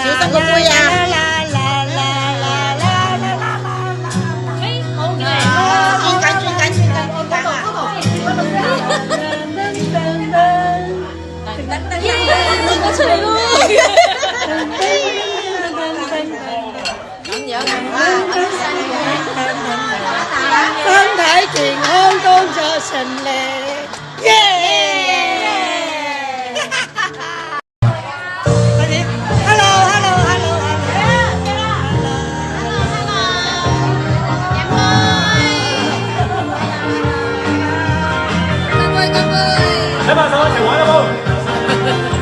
小心個杯啊！出嚟咯！咁樣身體健康，工作順利，耶！快啲 ，hello， 嚟把手一齊玩好冇？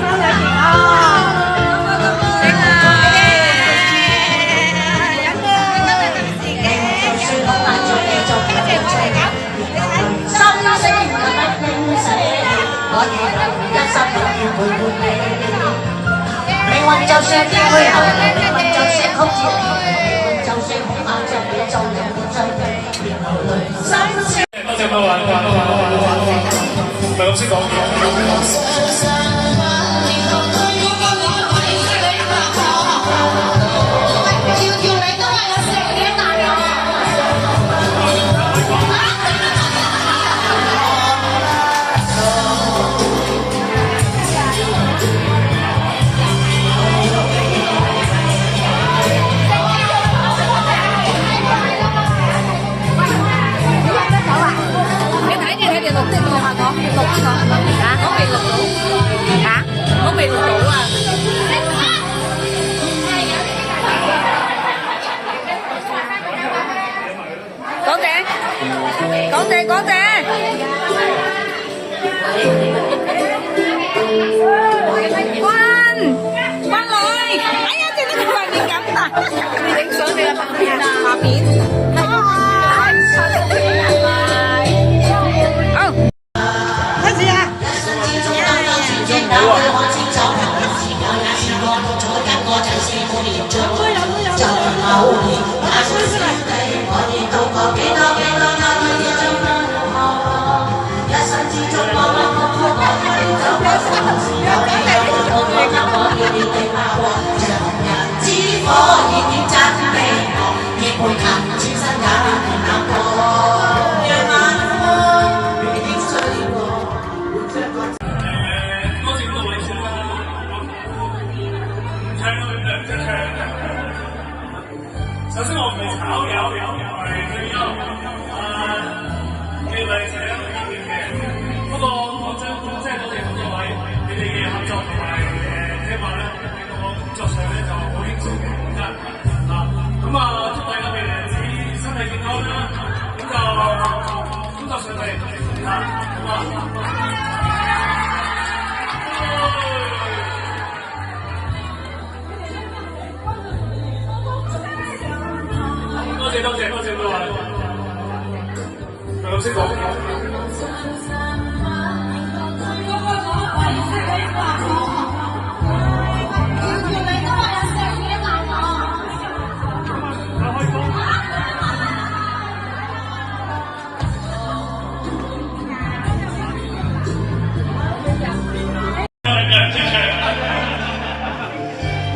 命運就算點去後，命運就算曲折離奇，就算恐嚇着你，就人活在別流淚。多謝各位，唔係咁識講嘢。講謝，關女，哎呀，整到佢塊面咁大，你影相你嘅下面，好，開始啊！首先我哋炒友係最優，你哋係一個意見嘅。不過講真，即係多謝咁多位你哋嘅合作同埋聽話咧，令到我工作上咧就好輕鬆嘅，講真啊。咁啊，祝大家未來日子身體健康啦，咁就工作順利啊，好嘛？多謝各位，係咁識講。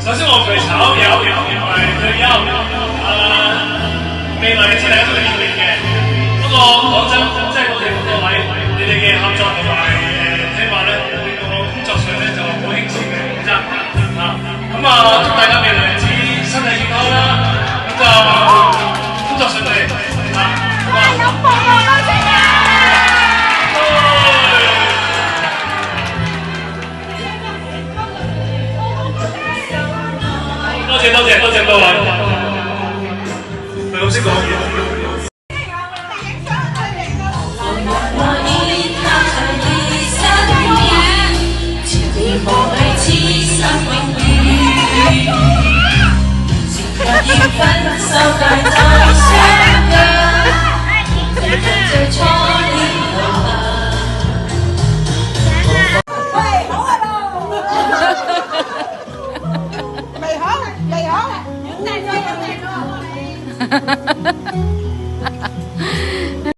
首先我對炒友係最優，未來嘅真係一個熱烈嘅。不過講真，即係我哋咁多位你哋嘅合作同埋聽話咧，令到我工作上咧就好輕鬆嘅，講真啊。咁啊，祝大家未來日子身體健康啦，咁就工作順利啊。有福樂多謝啊！多謝各位，係咁識講嘢。分手大再相約，最初。